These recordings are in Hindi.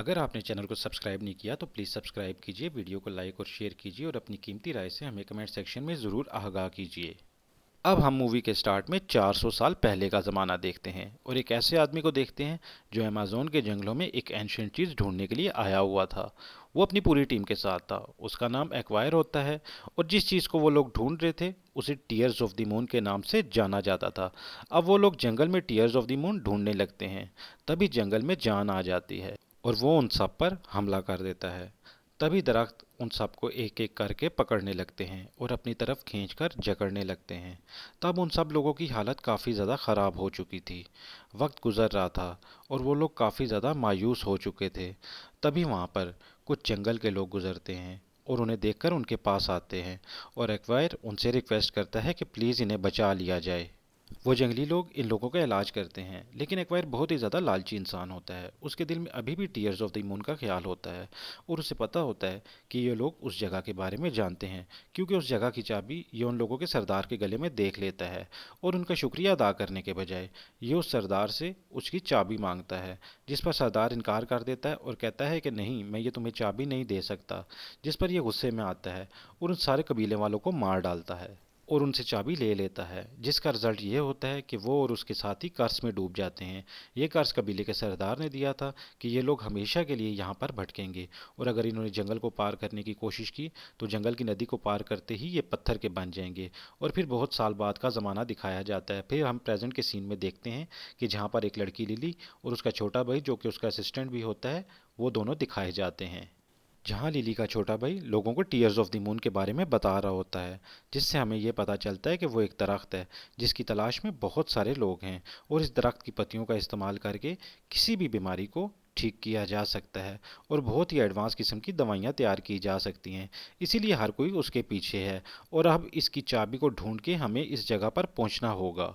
अगर आपने चैनल को सब्सक्राइब नहीं किया तो प्लीज़ सब्सक्राइब कीजिए, वीडियो को लाइक और शेयर कीजिए और अपनी कीमती राय से हमें कमेंट सेक्शन में ज़रूर आगाह कीजिए। अब हम मूवी के स्टार्ट में 400 साल पहले का ज़माना देखते हैं और एक ऐसे आदमी को देखते हैं जो अमेज़न के जंगलों में एक एंशिएंट चीज़ ढूंढने के लिए आया हुआ था। वो अपनी पूरी टीम के साथ था। उसका नाम एक्वायर होता है और जिस चीज़ को वो लोग ढूंढ रहे थे उसे टीयर्स ऑफ द मून के नाम से जाना जाता था। अब वो लोग जंगल में टीयर्स ऑफ द मून ढूंढने लगते हैं। तभी जंगल में जान आ जाती है और वो उन सब पर हमला कर देता है। तभी दरख्त उन सबको एक एक करके पकड़ने लगते हैं और अपनी तरफ खींचकर जकड़ने लगते हैं। तब उन सब लोगों की हालत काफ़ी ज़्यादा ख़राब हो चुकी थी। वक्त गुज़र रहा था और वो लोग काफ़ी ज़्यादा मायूस हो चुके थे। तभी वहाँ पर कुछ जंगल के लोग गुज़रते हैं और उन्हें देखकर उनके पास आते हैं और एक्वायर उनसे रिक्वेस्ट करता है कि प्लीज़ इन्हें बचा लिया जाए। वो जंगली लोग इन लोगों का इलाज करते हैं, लेकिन एक्वायर बहुत ही ज़्यादा लालची इंसान होता है। उसके दिल में अभी भी टीयर्स ऑफ द मून का ख्याल होता है और उसे पता होता है कि ये लोग उस जगह के बारे में जानते हैं, क्योंकि उस जगह की चाबी ये उन लोगों के सरदार के गले में देख लेता है और उनका शुक्रिया अदा करने के बजाय ये उस सरदार से उसकी चाबी मांगता है, जिस पर सरदार इनकार कर देता है और कहता है कि नहीं, मैं ये तुम्हें चाबी नहीं दे सकता। जिस पर यह गुस्से में आता है और उन सारे कबीले वालों को मार डालता है और उनसे चाबी ले लेता है, जिसका रिजल्ट ये होता है कि वो और उसके साथी कर्ज में डूब जाते हैं। ये कर्ज कबीले के सरदार ने दिया था कि ये लोग हमेशा के लिए यहाँ पर भटकेंगे और अगर इन्होंने जंगल को पार करने की कोशिश की तो जंगल की नदी को पार करते ही ये पत्थर के बन जाएंगे। और फिर बहुत साल बाद का ज़माना दिखाया जाता है। फिर हम प्रेजेंट के सीन में देखते हैं कि जहाँ पर एक लड़की लिली और उसका छोटा भाई जो कि उसका असिस्टेंट भी होता है, वो दोनों दिखाए जाते हैं। जहाँ लिली का छोटा भाई लोगों को टीयर्स ऑफ द मून के बारे में बता रहा होता है, जिससे हमें यह पता चलता है कि वो एक दरख्त है जिसकी तलाश में बहुत सारे लोग हैं और इस दरख्त की पत्तियों का इस्तेमाल करके किसी भी बीमारी को ठीक किया जा सकता है और बहुत ही एडवांस किस्म की दवाइयाँ तैयार की जा सकती हैं। इसीलिए हर कोई उसके पीछे है और अब इसकी चाबी को ढूंढ के हमें इस जगह पर पहुंचना होगा।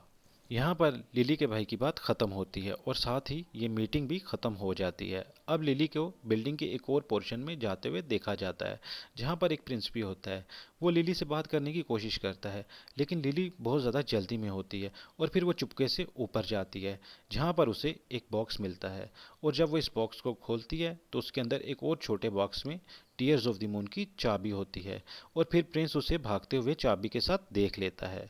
यहाँ पर लिली के भाई की बात ख़त्म होती है और साथ ही ये मीटिंग भी ख़त्म हो जाती है। अब लिली को बिल्डिंग के एक और पोर्शन में जाते हुए देखा जाता है, जहाँ पर एक प्रिंस भी होता है। वो लिली से बात करने की कोशिश करता है, लेकिन लिली बहुत ज़्यादा जल्दी में होती है और फिर वो चुपके से ऊपर जाती है, जहाँ पर उसे एक बॉक्स मिलता है। और जब वो इस बॉक्स को खोलती है तो उसके अंदर एक और छोटे बॉक्स में टीयर्स ऑफ द मून की चाबी होती है और फिर प्रिंस उसे भागते हुए चाबी के साथ देख लेता है।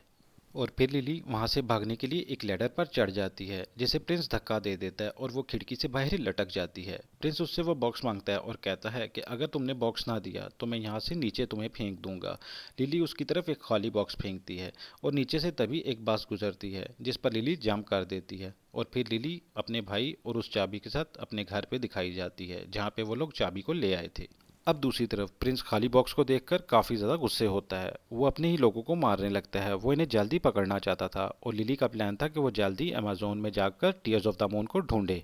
और फिर लिली वहां से भागने के लिए एक लैडर पर चढ़ जाती है, जिसे प्रिंस धक्का दे देता है और वो खिड़की से बाहर ही लटक जाती है। प्रिंस उससे वो बॉक्स मांगता है और कहता है कि अगर तुमने बॉक्स ना दिया तो मैं यहाँ से नीचे तुम्हें फेंक दूंगा। लिली उसकी तरफ एक खाली बॉक्स फेंकती है और नीचे से तभी एक बस गुजरती है जिस पर लिली जंप कर देती है और फिर लिली अपने भाई और उस चाबी के साथ अपने घर पे दिखाई जाती है, जहाँ पे वो लोग चाबी को ले आए थे। अब दूसरी तरफ प्रिंस खाली बॉक्स को देखकर काफ़ी ज़्यादा गुस्से होता है। वो अपने ही लोगों को मारने लगता है। वो इन्हें जल्दी पकड़ना चाहता था और लिली का प्लान था कि वो जल्दी अमेज़न में जाकर टीयर्स ऑफ द मून को ढूंढे।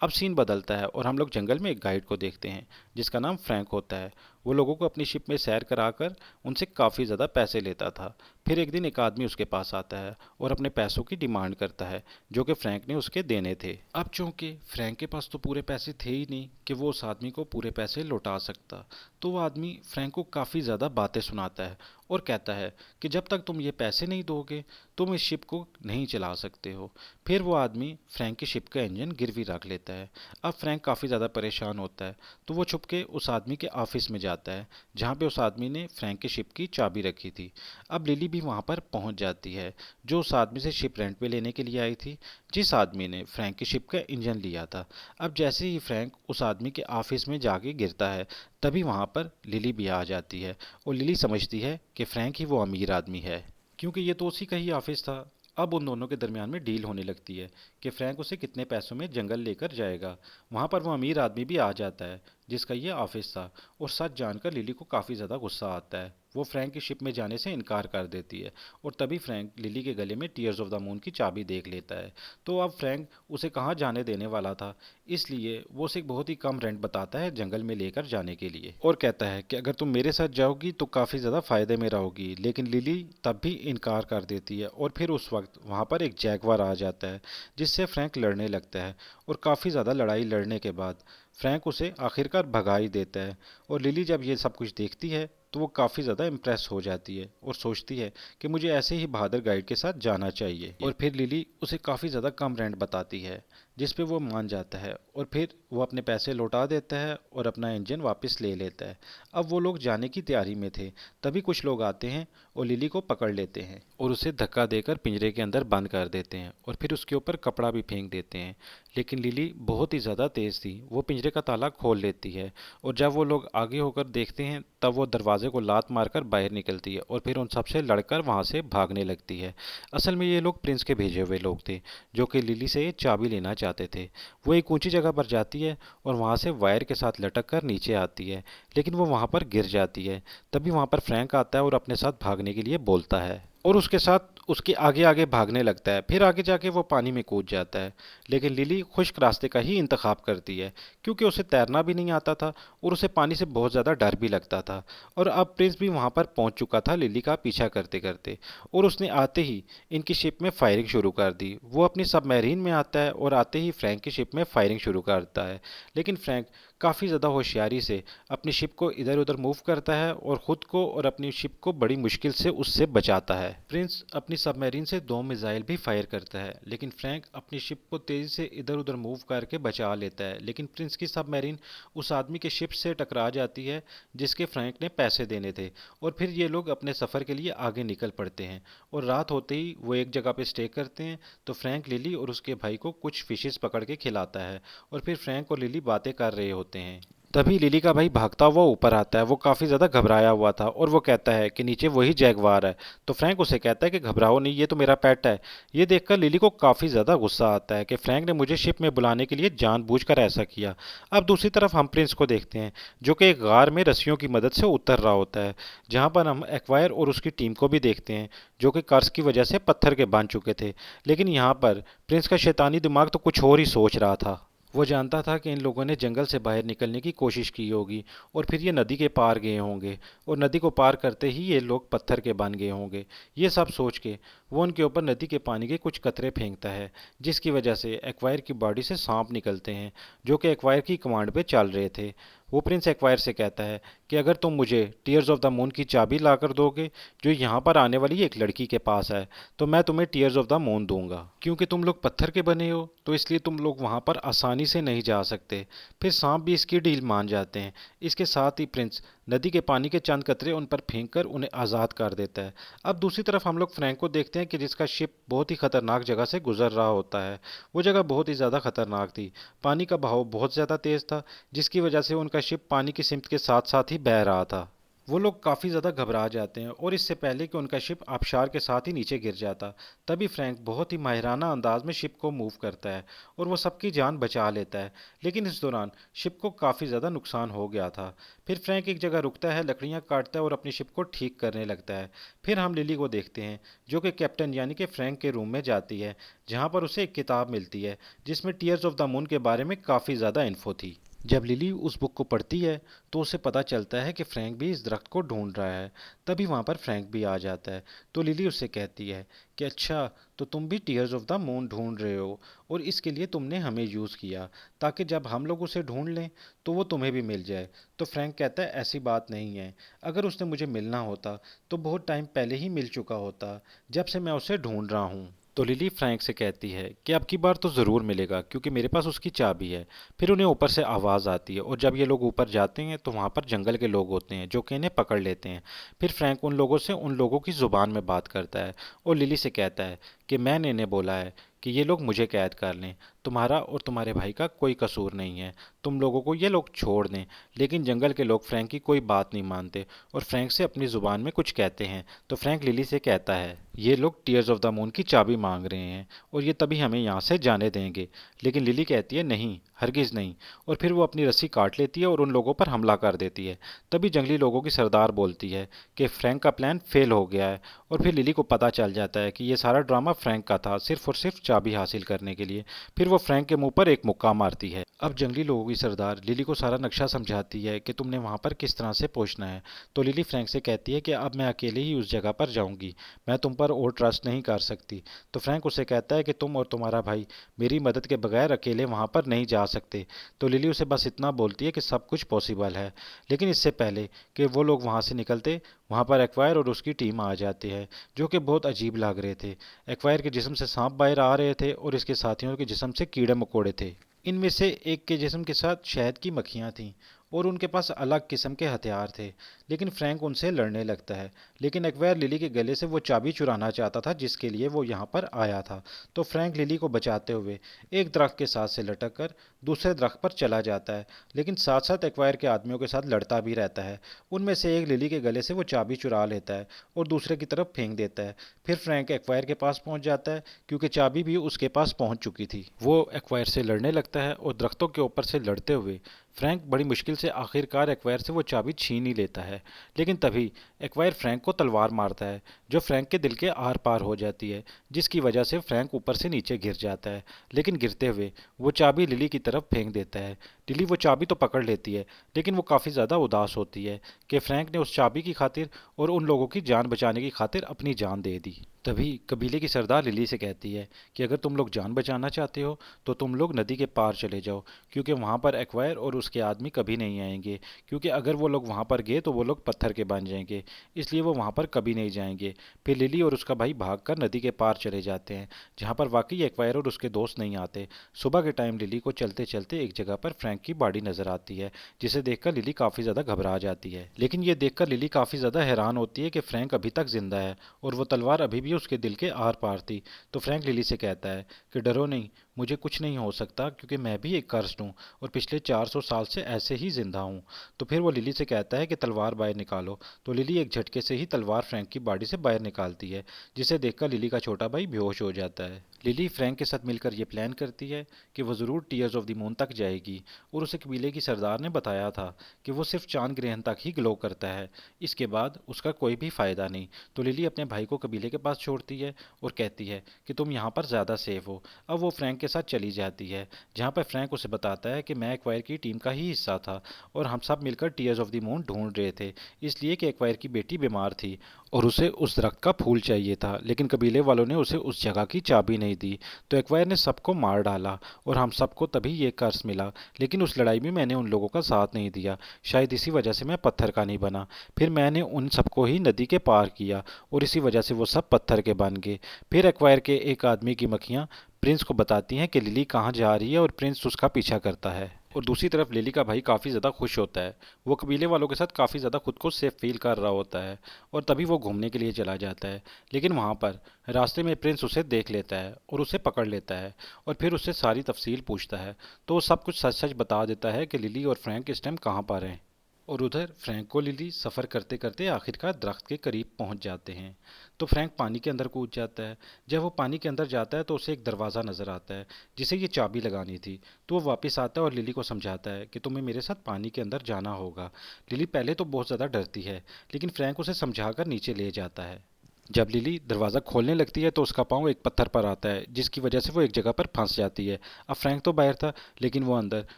अब सीन बदलता है और हम लोग जंगल में एक गाइड को देखते हैं जिसका नाम फ्रैंक होता है। वो लोगों को अपनी शिप में सैर कराकर उनसे काफ़ी ज़्यादा पैसे लेता था। फिर एक दिन एक आदमी उसके पास आता है और अपने पैसों की डिमांड करता है, जो कि फ्रैंक ने उसके देने थे। अब चूंकि फ्रैंक के पास तो पूरे पैसे थे ही नहीं कि वो उस आदमी को पूरे पैसे लौटा सकता, तो वो आदमी फ्रैंक को काफ़ी ज़्यादा बातें सुनाता है और कहता है कि जब तक तुम ये पैसे नहीं दोगे तुम इस शिप को नहीं चला सकते हो। फिर वो आदमी फ्रैंक की शिप का इंजन गिरवी रख लेता है। अब फ्रैंक काफ़ी ज़्यादा परेशान होता है, तो वो छुप के उस आदमी के ऑफिस में जाता है जहाँ पे उस आदमी ने फ्रैंक की शिप की चाबी रखी थी। अब लिली भी वहाँ पर पहुँच जाती है, जो उस आदमी से शिप रेंट पे लेने के लिए आई थी, जिस आदमी ने फ्रैंक की शिप का इंजन लिया था। अब जैसे ही फ्रैंक उस आदमी के ऑफिस में जाके गिरता है, तभी वहाँ पर लिली भी आ जाती है और लिली समझती है कि फ्रैंक ही वो अमीर आदमी है, क्योंकि ये तो उसी का ही ऑफिस था। अब उन दोनों के दरमियान में डील होने लगती है कि फ्रैंक उसे कितने पैसों में जंगल लेकर जाएगा। वहाँ पर वो अमीर आदमी भी आ जाता है जिसका ये ऑफिस था और सच जानकर लिली को काफ़ी ज़्यादा गुस्सा आता है। वो फ्रैंक की शिप में जाने से इनकार कर देती है और तभी फ्रैंक लिली के गले में टीयर्स ऑफ द मून की चाबी देख लेता है। तो अब फ्रैंक उसे कहाँ जाने देने वाला था, इसलिए वो उसे एक बहुत ही कम रेंट बताता है जंगल में लेकर जाने के लिए और कहता है कि अगर तुम मेरे साथ जाओगी तो काफ़ी ज़्यादा फ़ायदे में रहोगी। लेकिन लिली तब भी इनकार कर देती है और फिर उस वक्त वहाँ पर एक जैगवार आ जाता है जिससे फ्रैंक लड़ने लगता है और काफ़ी ज़्यादा लड़ाई लड़ने के बाद फ्रैंक उसे आखिरकार भगा ही देता है। और लिली जब ये सब कुछ देखती है तो वो काफ़ी ज़्यादा इम्प्रेस हो जाती है और सोचती है कि मुझे ऐसे ही बहादुर गाइड के साथ जाना चाहिए। और फिर लिली उसे काफ़ी ज़्यादा कम रेंट बताती है, जिस पे वो मान जाता है और फिर वो अपने पैसे लौटा देता है और अपना इंजन वापस ले लेता है। अब वो लोग जाने की तैयारी में थे, तभी कुछ लोग आते हैं और लिली को पकड़ लेते हैं और उसे धक्का देकर पिंजरे के अंदर बंद कर देते हैं और फिर उसके ऊपर कपड़ा भी फेंक देते हैं। लेकिन लिली बहुत ही ज़्यादा तेज़ थी, वो पिंजरे का ताला खोल लेती है और जब वो लोग आगे होकर देखते हैं तब वो दरवाजे को लात मारकर बाहर निकलती है और फिर उन सबसे लड़कर वहाँ से भागने लगती है। असल में ये लोग प्रिंस के भेजे हुए लोग थे, जो कि लिली से चाबी लेना चाहते थे। वो एक ऊंची जगह पर जाती है और वहाँ से वायर के साथ लटक कर नीचे आती है, लेकिन वो वहाँ पर गिर जाती है। तभी वहाँ पर फ्रैंक आता है और अपने साथ भागने के लिए बोलता है और उसके साथ उसके आगे आगे भागने लगता है। फिर आगे जाके वो पानी में कूद जाता है, लेकिन लिली खुश्क रास्ते का ही इंतखाब करती है, क्योंकि उसे तैरना भी नहीं आता था और उसे पानी से बहुत ज़्यादा डर भी लगता था। और अब प्रिंस भी वहाँ पर पहुँच चुका था लिली का पीछा करते करते, और उसने आते ही इनकी शिप में फायरिंग शुरू कर दी। वो अपनी सबमरीन में आता है और आते ही फ्रैंक की शिप में फायरिंग शुरू करता है, लेकिन फ्रैंक काफ़ी ज़्यादा होशियारी से अपनी शिप को इधर उधर मूव करता है और ख़ुद को और अपनी शिप को बड़ी मुश्किल से उससे बचाता है। प्रिंस अपनी सबमरीन से 2 मिसाइल भी फायर करता है, लेकिन फ्रैंक अपनी शिप को तेज़ी से इधर उधर मूव करके बचा लेता है। लेकिन प्रिंस की सबमरीन उस आदमी के शिप से टकरा जाती है जिसके फ्रैंक ने पैसे देने थे, और फिर ये लोग अपने सफ़र के लिए आगे निकल पड़ते हैं। और रात होते ही वो एक जगह पे स्टे करते हैं, तो फ्रैंक लिली और उसके भाई को कुछ फिशेस पकड़ के खिलाता है और फिर फ्रैंक और लिली बातें कर रहे होते हैं। तभी लिली का भाई भागता हुआ ऊपर आता है। वो काफ़ी ज़्यादा घबराया हुआ था और वो कहता है कि नीचे वही जैगवार है। तो फ्रैंक उसे कहता है कि घबराओ नहीं, ये तो मेरा पेट है। ये देखकर लिली को काफ़ी ज़्यादा गुस्सा आता है कि फ्रैंक ने मुझे शिप में बुलाने के लिए जानबूझकर ऐसा किया। अब दूसरी तरफ हम प्रिंस को देखते हैं, जो कि एक गार में रस्सियों की मदद से उतर रहा होता है, जहाँ पर हम एक्वायर और उसकी टीम को भी देखते हैं, जो कि कर्ज की वजह से पत्थर के बन चुके थे। लेकिन यहाँ पर प्रिंस का शैतानी दिमाग तो कुछ और ही सोच रहा था। वो जानता था कि इन लोगों ने जंगल से बाहर निकलने की कोशिश की होगी और फिर ये नदी के पार गए होंगे, और नदी को पार करते ही ये लोग पत्थर के बन गए होंगे। ये सब सोच के वो उनके ऊपर नदी के पानी के कुछ कतरे फेंकता है, जिसकी वजह से एक्वायर की बॉडी से सांप निकलते हैं, जो कि एक्वायर की कमांड पे चल रहे थे। वो प्रिंस एक्वायर से कहता है कि अगर तुम मुझे टीयर्स ऑफ द मून की चाबी ला कर दोगे, जो यहाँ पर आने वाली एक लड़की के पास है, तो मैं तुम्हें टीयर्स ऑफ द मून दूंगा। क्योंकि तुम लोग पत्थर के बने हो, तो इसलिए तुम लोग वहाँ पर आसानी से नहीं जा सकते। फिर सांप भी इसकी डील मान जाते हैं। इसके साथ ही प्रिंस नदी के पानी के चंद कतरे उन पर फेंक कर उन्हें आज़ाद कर देता है। अब दूसरी तरफ हम लोग फ्रैंक को देखते हैं कि जिसका शिप बहुत ही खतरनाक जगह से गुजर रहा होता है। वो जगह बहुत ही ज़्यादा खतरनाक थी, पानी का बहाव बहुत ज़्यादा तेज़ था, जिसकी वजह से उनका शिप पानी की सिमत के साथ साथ ही बह रहा था। वो लोग काफ़ी ज़्यादा घबरा जाते हैं और इससे पहले कि उनका शिप आबशार के साथ ही नीचे गिर जाता, तभी फ्रैंक बहुत ही माहिराना अंदाज में शिप को मूव करता है और वो सबकी जान बचा लेता है। लेकिन इस दौरान शिप को काफ़ी ज़्यादा नुकसान हो गया था। फिर फ्रैंक एक जगह रुकता है, लकड़ियाँ काटता है और अपनी शिप को ठीक करने लगता है। फिर हम लिली को देखते हैं, जो कि कैप्टन यानी कि फ्रैंक के रूम में जाती है, जहाँ पर उसे एक किताब मिलती है जिसमें टीयर्स ऑफ द मून के बारे में काफ़ी ज़्यादा इन्फो थी। जब लिली उस बुक को पढ़ती है तो उसे पता चलता है कि फ्रैंक भी इस दरख्त को ढूंढ रहा है। तभी वहाँ पर फ्रैंक भी आ जाता है। तो लिली उससे कहती है कि अच्छा, तो तुम भी टीयर्स ऑफ द मून ढूंढ रहे हो और इसके लिए तुमने हमें यूज़ किया, ताकि जब हम लोग उसे ढूंढ लें तो वो तुम्हें भी मिल जाए। तो फ्रैंक कहता है ऐसी बात नहीं है, अगर उसने मुझे मिलना होता तो बहुत टाइम पहले ही मिल चुका होता, जब से मैं उसे ढूंढ रहा हूँ। तो लिली फ्रैंक से कहती है कि अब की बार तो ज़रूर मिलेगा, क्योंकि मेरे पास उसकी चाबी है। फिर उन्हें ऊपर से आवाज़ आती है और जब ये लोग ऊपर जाते हैं तो वहाँ पर जंगल के लोग होते हैं, जो कि इन्हें पकड़ लेते हैं। फिर फ्रैंक उन लोगों से उन लोगों की ज़ुबान में बात करता है और लिली से कहता है कि मैंने इन्हें बोला है कि ये लोग मुझे कैद कर लें, तुम्हारा और तुम्हारे भाई का कोई कसूर नहीं है, तुम लोगों को ये लोग छोड़ दें। लेकिन जंगल के लोग फ्रैंक की कोई बात नहीं मानते और फ्रैंक से अपनी ज़ुबान में कुछ कहते हैं। तो फ्रैंक लिली से कहता है ये लोग टीयर्स ऑफ द मून की चाबी मांग रहे हैं और ये तभी हमें यहाँ से जाने देंगे। लेकिन लिली कहती है नहीं, हरगिज़ नहीं, और फिर वो अपनी रस्सी काट लेती है और उन लोगों पर हमला कर देती है। तभी जंगली लोगों की सरदार बोलती है कि फ्रैंक का प्लान फेल हो गया है, और फिर लिली को पता चल जाता है कि ये सारा ड्रामा फ्रैंक का था, सिर्फ और सिर्फ चाबी हासिल करने के लिए। फिर वो फ्रैंक के मुंह पर एक मुक्का मारती है। अब जंगली लोगों की सरदार लिली को सारा नक्शा समझाती है कि तुमने वहां पर किस तरह से पहुंचना है। तो लिली फ्रैंक से कहती है कि अब मैं अकेले ही उस जगह पर जाऊंगी, मैं तुम पर और ट्रस्ट नहीं कर सकती। तो फ्रैंक उसे कहता है कि तुम और तुम्हारा भाई मेरी मदद के बगैर अकेले वहां पर नहीं जा सकते। तो लिली उसे बस इतना बोलती है कि सब कुछ पॉसिबल है। लेकिन इससे पहले कि वो लोग वहां से निकलते, वहां पर एक्वायर और उसकी टीम आ जाती है, जो कि बहुत अजीब लग रहे थे। एक्वायर के जिस्म से सांप बाहर आ रहे थे और इसके साथियों के जिस्म से कीड़े मकोड़े थे। इनमें से एक के जिस्म के साथ शहद की मक्खियां थीं और उनके पास अलग किस्म के हथियार थे। लेकिन फ्रैंक उनसे लड़ने लगता है। लेकिन एक्वायर लिली के गले से वो चाबी चुराना चाहता था जिसके लिए वो यहाँ पर आया था। तो फ्रैंक लिली को बचाते हुए एक दरख्त के साथ से लटक कर दूसरे दरख्त पर चला जाता है, लेकिन साथ साथ एक्वायर के आदमियों के साथ लड़ता भी रहता है। उनमें से एक लिली के गले से वो चाबी चुरा लेता है और दूसरे की तरफ फेंक देता है। फिर फ्रैंक एक्वायर के पास पहुंच जाता है क्योंकि चाबी भी उसके पास पहुंच चुकी थी। वो एक्वायर से लड़ने लगता है और दरख्तों के ऊपर से लड़ते हुए फ्रैंक बड़ी मुश्किल से आखिरकार एक्वायर से वो चाबी छीन ही लेता है। लेकिन तभी एक्वायर फ्रैंक को तलवार मारता है जो फ्रैंक के दिल के आर पार हो जाती है, जिसकी वजह से फ्रैंक ऊपर से नीचे गिर जाता है। लेकिन गिरते हुए वो चाबी लिली की तरफ फेंक देता है। लिली वो चाबी तो पकड़ लेती है, लेकिन वो काफ़ी ज़्यादा उदास होती है कि फ्रैंक ने उस चाबी की खातिर और उन लोगों की जान बचाने की खातिर अपनी जान दे दी। तभी कबीले की सरदार लिली से कहती है कि अगर तुम लोग जान बचाना चाहते हो तो तुम लोग नदी के पार चले जाओ, क्योंकि वहाँ पर एक्वायर और उसके आदमी कभी नहीं आएंगे, क्योंकि अगर वो लोग वहाँ पर गए तो वो लोग पत्थर के बन जाएंगे, इसलिए वो वहाँ पर कभी नहीं जाएंगे। फिर लिली और उसका भाई भागकर नदी के पार चले जाते हैं, जहाँ पर वाकई एक्वायर और उसके दोस्त नहीं आते। सुबह के टाइम लिली को चलते चलते एक जगह पर फ्रैंक की बॉडी नजर आती है, जिसे देखकर लिली काफ़ी ज़्यादा घबरा जाती है। लेकिन ये देखकर लिली काफ़ी ज़्यादा हैरान होती है कि फ्रैंक अभी तक जिंदा है और वो तलवार अभी भी उसके दिल के आर पार थी। तो फ्रैंक लिली से कहता है कि डरो नहीं, मुझे कुछ नहीं हो सकता, क्योंकि मैं भी एक कर्स्ड हूँ और पिछले 400 साल से ऐसे ही जिंदा हूँ। तो फिर वो लिली से कहता है कि तलवार बाहर निकालो। तो लिली एक झटके से ही तलवार फ्रैंक की बॉडी से बाहर निकालती है, जिसे देखकर लिली का छोटा भाई बेहोश हो जाता है। लिली फ्रैंक के साथ मिलकर ये प्लान करती है कि वो ज़रूर टीयर्स ऑफ द मून तक जाएगी, और उसे कबीले की सरदार ने बताया था कि वो सिर्फ चांद ग्रहण तक ही ग्लो करता है, इसके बाद उसका कोई भी फ़ायदा नहीं। तो लिली अपने भाई को कबीले के पास छोड़ती है और कहती है कि तुम यहाँ पर ज़्यादा सेफ हो। अब वो फ्रैंक के साथ चली जाती है, जहाँ पर फ्रैंक उसे बताता है कि मैं एक्वायर की टीम का ही हिस्सा था और हम सब मिलकर टीयर्स ऑफ द मून ढूंढ रहे थे, इसलिए कि एक्वायर की बेटी बीमार थी और उसे उस दरख्त का फूल चाहिए था, लेकिन कबीले वालों ने उसे उस जगह की चाबी नहीं दी। तो एक्वायर ने सबको मार डाला और हम सबको तभी ये कर्स मिला, लेकिन उस लड़ाई में मैंने उन लोगों का साथ नहीं दिया, शायद इसी वजह से मैं पत्थर का नहीं बना। फिर मैंने उन सबको ही नदी के पार किया और इसी वजह से वो सब पत्थर के बन गए। फिर एक्वायर के एक आदमी की मक्खियाँ प्रिंस को बताती हैं कि लिली कहाँ जा रही है और प्रिंस उसका पीछा करता है। और दूसरी तरफ लिली का भाई काफ़ी ज़्यादा खुश होता है, वो कबीले वालों के साथ काफ़ी ज़्यादा खुद को सेफ फील कर रहा होता है और तभी वो घूमने के लिए चला जाता है। लेकिन वहाँ पर रास्ते में प्रिंस उसे देख लेता है और उसे पकड़ लेता है और फिर उससे सारी तफसील पूछता है। तो वो सब कुछ सच सच बता देता है कि लिली और फ्रैंक इस टाइम कहाँ पर हैं। और उधर फ्रैंक और लिली सफ़र करते करते आखिरकार दरख्त के करीब पहुंच जाते हैं। तो फ्रैंक पानी के अंदर कूद जाता है। जब वो पानी के अंदर जाता है तो उसे एक दरवाज़ा नज़र आता है जिसे ये चाबी लगानी थी। तो वो वापस आता है और लिली को समझाता है कि तुम्हें मेरे साथ पानी के अंदर जाना होगा। लिली पहले तो बहुत ज़्यादा डरती है, लेकिन फ्रैंक उसे समझाकर नीचे ले जाता है। जब लिली दरवाज़ा खोलने लगती है तो उसका पाँव एक पत्थर पर आता है, जिसकी वजह से वो एक जगह पर फंस जाती है। अब फ्रैंक तो बाहर था, लेकिन वो अंदर,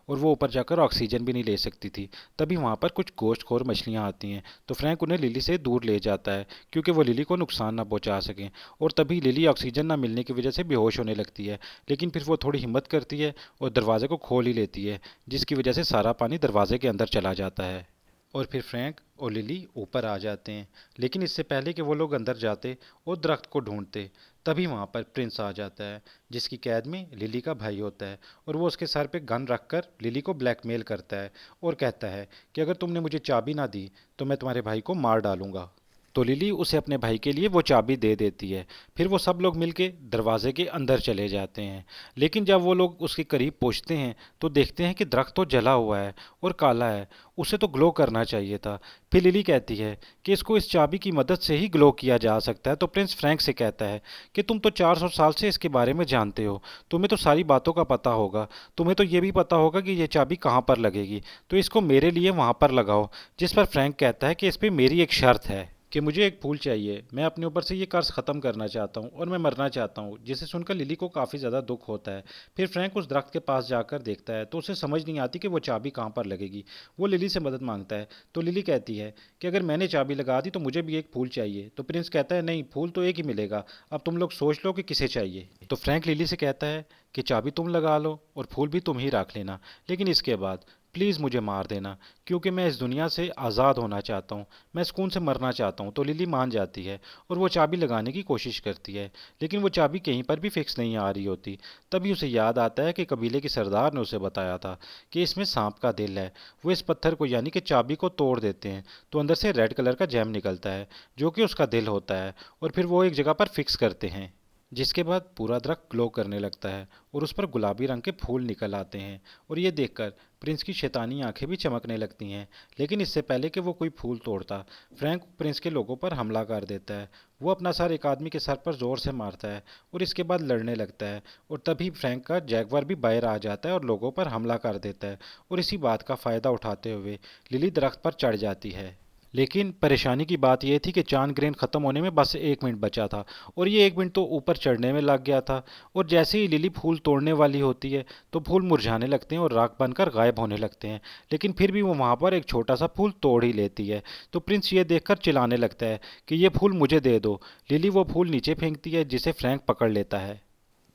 और वो ऊपर जाकर ऑक्सीजन भी नहीं ले सकती थी। तभी वहाँ पर कुछ गोश्तखोर मछलियाँ आती हैं, तो फ्रैंक उन्हें लिली से दूर ले जाता है क्योंकि वो लिली को नुकसान ना पहुँचा सकें। और तभी लिली ऑक्सीजन ना मिलने की वजह से बेहोश होने लगती है, लेकिन फिर वो थोड़ी हिम्मत करती है और दरवाजे को खोल ही लेती है, जिसकी वजह से सारा पानी दरवाजे के अंदर चला जाता है। और फिर फ्रैंक और लिली ऊपर आ जाते हैं, लेकिन इससे पहले कि वो लोग अंदर जाते और दरख्त को ढूंढते, तभी वहाँ पर प्रिंस आ जाता है, जिसकी कैद में लिली का भाई होता है। और वो उसके सर पे गन रखकर लिली को ब्लैकमेल करता है और कहता है कि अगर तुमने मुझे चाबी ना दी तो मैं तुम्हारे भाई को मार डालूंगा। तो लिली उसे अपने भाई के लिए वो चाबी दे देती है। फिर वो सब लोग मिलके दरवाजे के अंदर चले जाते हैं, लेकिन जब वो लोग उसके करीब पहुंचते हैं तो देखते हैं कि दरख्त तो जला हुआ है और काला है, उसे तो ग्लो करना चाहिए था। फिर लिली कहती है कि इसको इस चाबी की मदद से ही ग्लो किया जा सकता है। तो प्रिंस फ्रैंक से कहता है कि तुम तो 400 साल से इसके बारे में जानते हो, तुम्हें तो सारी बातों का पता होगा, तुम्हें तो ये भी पता होगा कि ये चाबी कहाँ पर लगेगी, तो इसको मेरे लिए वहाँ पर लगाओ। जिस पर फ्रैंक कहता है कि इस पर मेरी एक शर्त है। कि मुझे एक फूल चाहिए, मैं अपने ऊपर से ये कर्ज ख़त्म करना चाहता हूँ और मैं मरना चाहता हूँ। जिसे सुनकर लिली को काफ़ी ज़्यादा दुख होता है। फिर फ्रैंक उस दरख्त के पास जाकर देखता है तो उसे समझ नहीं आती कि वो चाबी कहाँ पर लगेगी। वो लिली से मदद मांगता है तो लिली कहती है कि अगर मैंने चाबी लगा दी तो मुझे भी एक फूल चाहिए। तो प्रिंस कहता है नहीं, फूल तो एक ही मिलेगा, अब तुम लोग सोच लो कि किसे चाहिए। तो फ्रैंक लिली से कहता है कि चाबी तुम लगा लो और फूल भी तुम ही रख लेना, लेकिन इसके बाद प्लीज़ मुझे मार देना, क्योंकि मैं इस दुनिया से आज़ाद होना चाहता हूँ, मैं सुकून से मरना चाहता हूँ। तो लिली मान जाती है और वो चाबी लगाने की कोशिश करती है, लेकिन वो चाबी कहीं पर भी फिक्स नहीं आ रही होती। तभी उसे याद आता है कि कबीले के सरदार ने उसे बताया था कि इसमें सांप का दिल है। वो इस पत्थर को यानी कि चाबी को तोड़ देते हैं तो अंदर से रेड कलर का जैम निकलता है जो कि उसका दिल होता है, और फिर वो एक जगह पर फिक्स करते हैं, जिसके बाद पूरा दरख्त ग्लो करने लगता है और उस पर गुलाबी रंग के फूल निकल आते हैं। और ये देखकर प्रिंस की शैतानी आंखें भी चमकने लगती हैं। लेकिन इससे पहले कि वो कोई फूल तोड़ता, फ्रैंक प्रिंस के लोगों पर हमला कर देता है। वो अपना सर एक आदमी के सर पर जोर से मारता है और इसके बाद लड़ने लगता है। और तभी फ्रैंक का जैगवार भी बाहर आ जाता है और लोगों पर हमला कर देता है। और इसी बात का फ़ायदा उठाते हुए लिली दरख्त पर चढ़ जाती है। लेकिन परेशानी की बात यह थी कि चांद ग्रहण खत्म होने में बस 1 मिनट बचा था और ये 1 मिनट तो ऊपर चढ़ने में लग गया था। और जैसे ही लिली फूल तोड़ने वाली होती है तो फूल मुरझाने लगते हैं और राख बनकर गायब होने लगते हैं। लेकिन फिर भी वो वहाँ पर एक छोटा सा फूल तोड़ ही लेती है। तो प्रिंस ये देखकर चिल्लाने लगता है कि ये फूल मुझे दे दो। लिली वो फूल नीचे फेंकती है जिसे फ्रैंक पकड़ लेता है।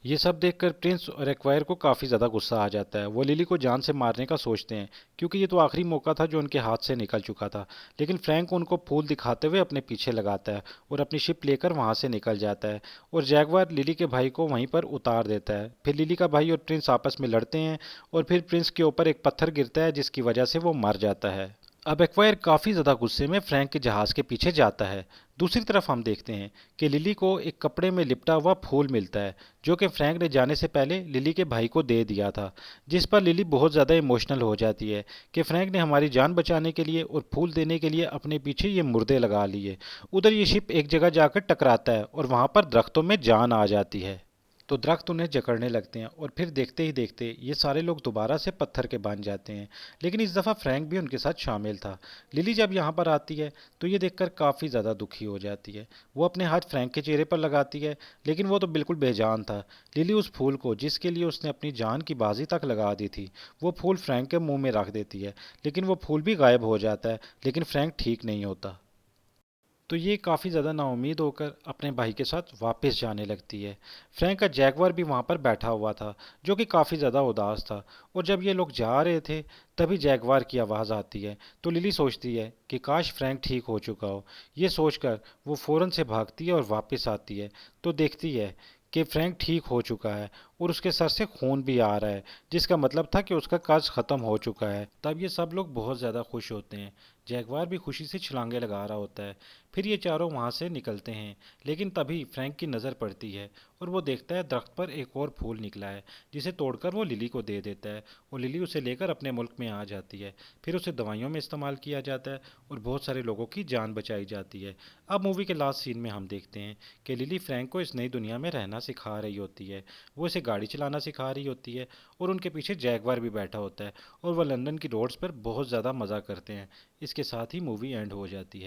ये सब देखकर प्रिंस और एक्वायर को काफ़ी ज़्यादा गुस्सा आ जाता है। वो लिली को जान से मारने का सोचते हैं क्योंकि ये तो आखिरी मौका था जो उनके हाथ से निकल चुका था। लेकिन फ्रैंक उनको फूल दिखाते हुए अपने पीछे लगाता है और अपनी शिप लेकर वहाँ से निकल जाता है। और जैगवार लिली के भाई को वहीं पर उतार देता है। फिर लिली का भाई और प्रिंस आपस में लड़ते हैं और फिर प्रिंस के ऊपर एक पत्थर गिरता है जिसकी वजह से वो मर जाता है। अब एक्वायर काफ़ी ज़्यादा गुस्से में फ्रैंक के जहाज़ के पीछे जाता है। दूसरी तरफ हम देखते हैं कि लिली को एक कपड़े में लिपटा हुआ फूल मिलता है जो कि फ्रैंक ने जाने से पहले लिली के भाई को दे दिया था। जिस पर लिली बहुत ज़्यादा इमोशनल हो जाती है कि फ्रैंक ने हमारी जान बचाने के लिए और फूल देने के लिए अपने पीछे ये मुर्दे लगा लिए। उधर ये शिप एक जगह जाकर टकराता है और वहाँ पर दरख्तों में जान आ जाती है। तो दरख्त उन्हें जकड़ने लगते हैं और फिर देखते ही देखते ये सारे लोग दोबारा से पत्थर के बन जाते हैं। लेकिन इस दफ़ा फ्रैंक भी उनके साथ शामिल था। लिली जब यहाँ पर आती है तो ये देखकर काफ़ी ज़्यादा दुखी हो जाती है। वो अपने हाथ फ्रैंक के चेहरे पर लगाती है, लेकिन वो तो बिल्कुल बेजान था। लिली उस फूल को जिसके लिए उसने अपनी जान की बाजी तक लगा दी थी, वो फूल फ्रैंक के मुंह में रख देती है। लेकिन वो फूल भी गायब हो जाता है, लेकिन फ्रैंक ठीक नहीं होता। तो ये काफ़ी ज़्यादा नाउम्मीद होकर अपने भाई के साथ वापस जाने लगती है। फ्रैंक का जैगवार भी वहाँ पर बैठा हुआ था जो कि काफ़ी ज़्यादा उदास था। और जब ये लोग जा रहे थे तभी जैगवार की आवाज़ आती है। तो लिली सोचती है कि काश फ्रैंक ठीक हो चुका हो। ये सोचकर वो फ़ौरन से भागती है और वापस आती है तो देखती है कि फ्रैंक ठीक हो चुका है और उसके सर से खून भी आ रहा है, जिसका मतलब था कि उसका कर्ज ख़त्म हो चुका है। तब ये सब लोग बहुत ज़्यादा खुश होते हैं। जैगवार भी खुशी से छलांगे लगा रहा होता है। फिर ये चारों वहाँ से निकलते हैं। लेकिन तभी फ्रैंक की नज़र पड़ती है और वो देखता है दरख्त पर एक और फूल निकला है जिसे तोड़कर वो लिली को दे देता है और लिली उसे लेकर अपने मुल्क में आ जाती है। फिर उसे दवाइयों में इस्तेमाल किया जाता है और बहुत सारे लोगों की जान बचाई जाती है। अब मूवी के लास्ट सीन में हम देखते हैं कि लिली फ्रैंक को इस नई दुनिया में रहना सिखा रही होती है। वो इसे गाड़ी चलाना सिखा रही होती है और उनके पीछे जैगवार भी बैठा होता है और वह लंदन की रोड्स पर बहुत ज़्यादा मज़ा करते हैं। इसके साथ ही मूवी एंड हो जाती है।